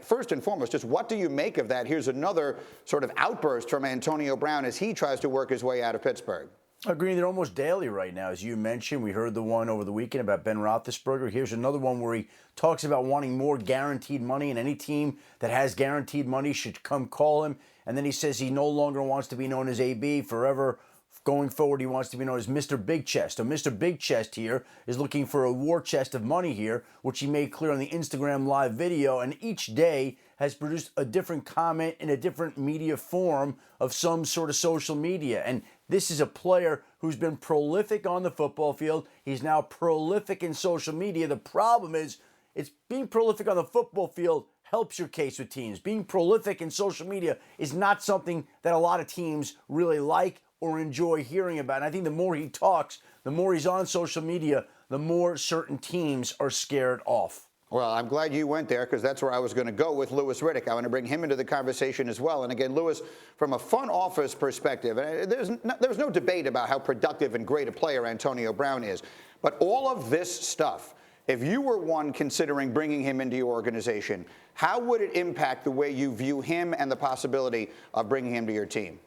First and foremost, just what do you make of that? Here's another sort of outburst from Antonio Brown as he tries to work his way out of Pittsburgh. Agree, they're almost daily right now. As you mentioned, we heard the one over the weekend about Ben Roethlisberger. Here's another one where he talks about wanting more guaranteed money, and any team that has guaranteed money should come call him. And then he says he no longer wants to be known as AB forever. Going forward, he wants to be known as Mr. Big Chest. So Mr. Big Chest here is looking for a war chest of money here, which he made clear on the Instagram live video. And each day has produced a different comment in a different media form of some sort of social media. And this is a player who's been prolific on the football field. He's now prolific in social media. The problem is, it's being prolific on the football field helps your case with teams. Being prolific in social media is not something that a lot of teams really like or enjoy hearing about. And I think the more he talks, the more he's on social media, the more certain teams are scared off. Well, I'm glad you went there because that's where I was going to go with Louis Riddick. I want to bring him into the conversation as well. And again, Louis, from a front office perspective, there's no debate about how productive and great a player Antonio Brown is. But all of this stuff, if you were one considering bringing him into your organization, how would it impact the way you view him and the possibility of bringing him to your team?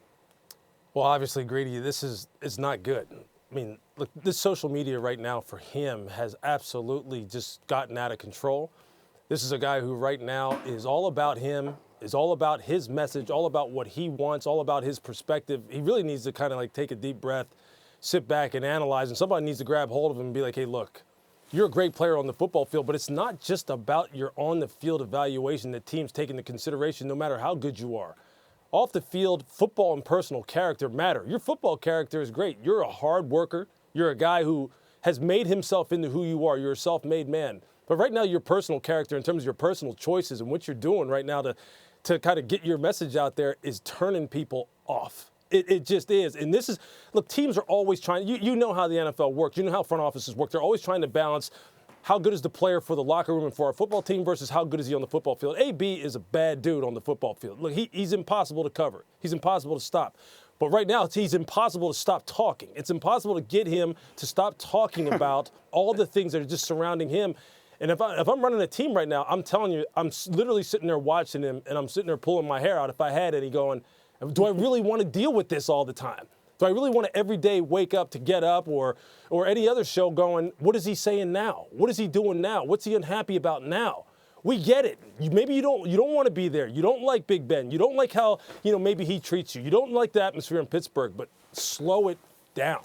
Well, obviously, Grady, this is not good. I mean, look, this social media right now for him has absolutely just gotten out of control. This is a guy who right now is all about him, is all about his message, all about what he wants, all about his perspective. He really needs to kind of like take a deep breath, sit back and analyze, and somebody needs to grab hold of him and be like, hey, look, you're a great player on the football field, but it's not just about your on-the-field evaluation that teams take into consideration no matter how good you are. Off the field, football and personal character matter. Your football character is great. You're a hard worker. You're a guy who has made himself into who you are. You're a self-made man. But right now, your personal character in terms of your personal choices and what you're doing right now to kind of get your message out there is turning people off. It just is. And this is, look, teams are always trying, you know how the NFL works. You know how front offices work. They're always trying to balance how good is the player for the locker room and for our football team versus how good is he on the football field. AB is a bad dude on the football field. Look, he's impossible to cover. He's impossible to stop. But right now, he's impossible to stop talking. It's impossible to get him to stop talking about all the things that are just surrounding him. And if I'm running a team right now, I'm telling you, I'm literally sitting there watching him, and I'm sitting there pulling my hair out if I had any going, do I really want to deal with this all the time? Do I really want to every day wake up to Get Up or any other show going, what is he saying now? What is he doing now? What's he unhappy about now? We get it. Maybe you don't want to be there. You don't like Big Ben. You don't like how, maybe he treats you. You don't like the atmosphere in Pittsburgh, but slow it down.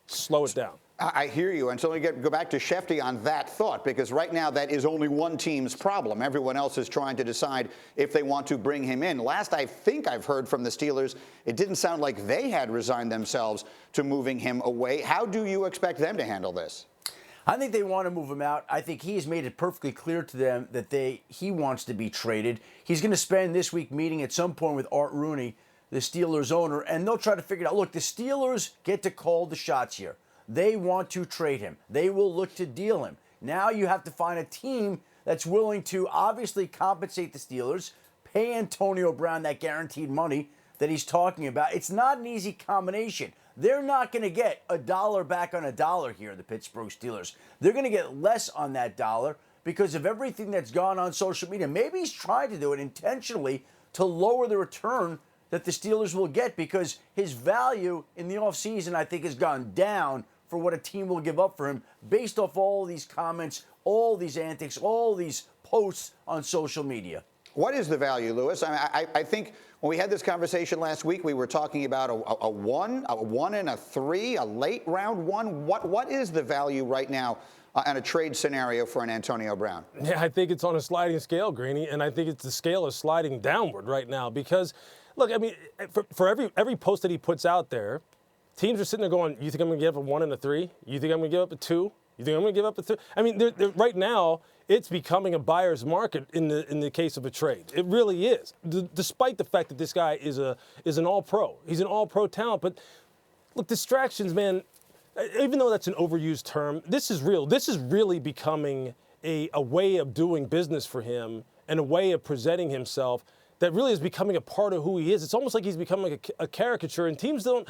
Slow it down. I hear you. And so let me go back to Schefter on that thought, because right now that is only one team's problem. Everyone else is trying to decide if they want to bring him in. Last I think I've heard from the Steelers, it didn't sound like they had resigned themselves to moving him away. How do you expect them to handle this? I think they want to move him out. I think he has made it perfectly clear to them that he wants to be traded. He's going to spend this week meeting at some point with Art Rooney, the Steelers owner, and they'll try to figure it out. Look, the Steelers get to call the shots here. They want to trade him. They will look to deal him. Now you have to find a team that's willing to obviously compensate the Steelers, pay Antonio Brown that guaranteed money that he's talking about. It's not an easy combination. They're not going to get a dollar back on a dollar here, the Pittsburgh Steelers. They're going to get less on that dollar because of everything that's gone on social media. Maybe he's trying to do it intentionally to lower the return that the Steelers will get because his value in the offseason, I think, has gone down for what a team will give up for him based off all these comments, all these antics, all these posts on social media. What is the value, Louis? I think when we had this conversation last week, we were talking about a 1 and a 3, a late round 1. What is the value right now on a trade scenario for an Antonio Brown? Yeah, I think it's on a sliding scale, Greeny, and I think the scale is sliding downward right now because, look, I mean, for every post that he puts out there, teams are sitting there going, you think I'm going to give up a 1 and a 3? You think I'm going to give up a 2? You think I'm going to give up a 3? I mean, right now, it's becoming a buyer's market in the case of a trade. It really is, despite the fact that this guy is an all-pro. He's an all-pro talent. But, look, distractions, man, even though that's an overused term, this is real. This is really becoming a way of doing business for him and a way of presenting himself that really is becoming a part of who he is. It's almost like he's becoming a caricature, and teams aren't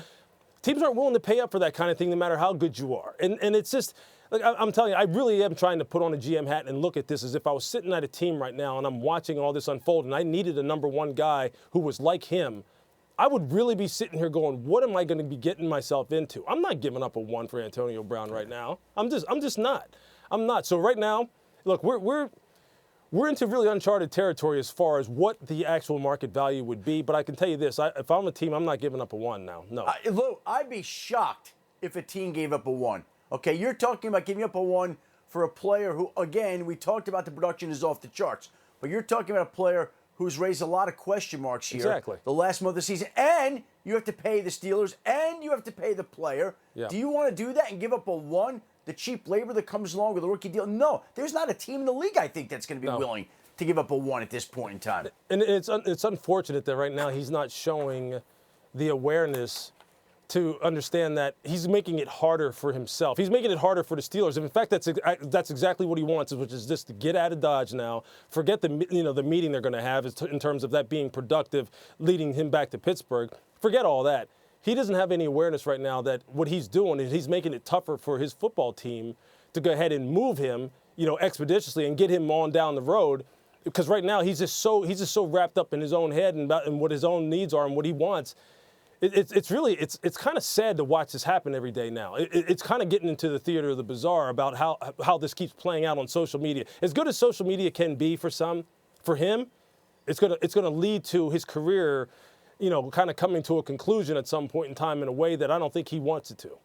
willing to pay up for that kind of thing no matter how good you are. And it's just, Like I'm telling you, I really am trying to put on a GM hat and look at this as if I was sitting at a team right now and I'm watching all this unfold and I needed a number one guy who was like him. I would really be sitting here going, what am I going to be getting myself into? I'm not giving up a 1 for Antonio Brown right now. I'm just not. I'm not. So right now, look, we're into really uncharted territory as far as what the actual market value would be. But I can tell you this: if I'm a team, I'm not giving up a 1 now. No. Lou, I'd be shocked if a team gave up a 1. Okay, you're talking about giving up a 1 for a player who, again, we talked about the production is off the charts, but you're talking about a player who's raised a lot of question marks here. Exactly. The last month of the season, and you have to pay the Steelers, and you have to pay the player. Yeah. Do you want to do that and give up a 1? The cheap labor that comes along with a rookie deal? No, there's not a team in the league, I think, that's going to be willing to give up a 1 at this point in time. And it's unfortunate that right now he's not showing the awareness to understand that he's making it harder for himself. He's making it harder for the Steelers. And in fact, that's exactly what he wants, which is just to get out of Dodge now. Forget the meeting they're going to have in terms of that being productive, leading him back to Pittsburgh. Forget all that. He doesn't have any awareness right now that what he's doing is he's making it tougher for his football team to go ahead and move him, expeditiously and get him on down the road. Because right now he's just so wrapped up in his own head and what his own needs are and what he wants. It's kind of sad to watch this happen every day now. It's kind of getting into the theater of the bizarre about how this keeps playing out on social media. As good as social media can be for him, it's gonna lead to his career, kind of coming to a conclusion at some point in time in a way that I don't think he wants it to.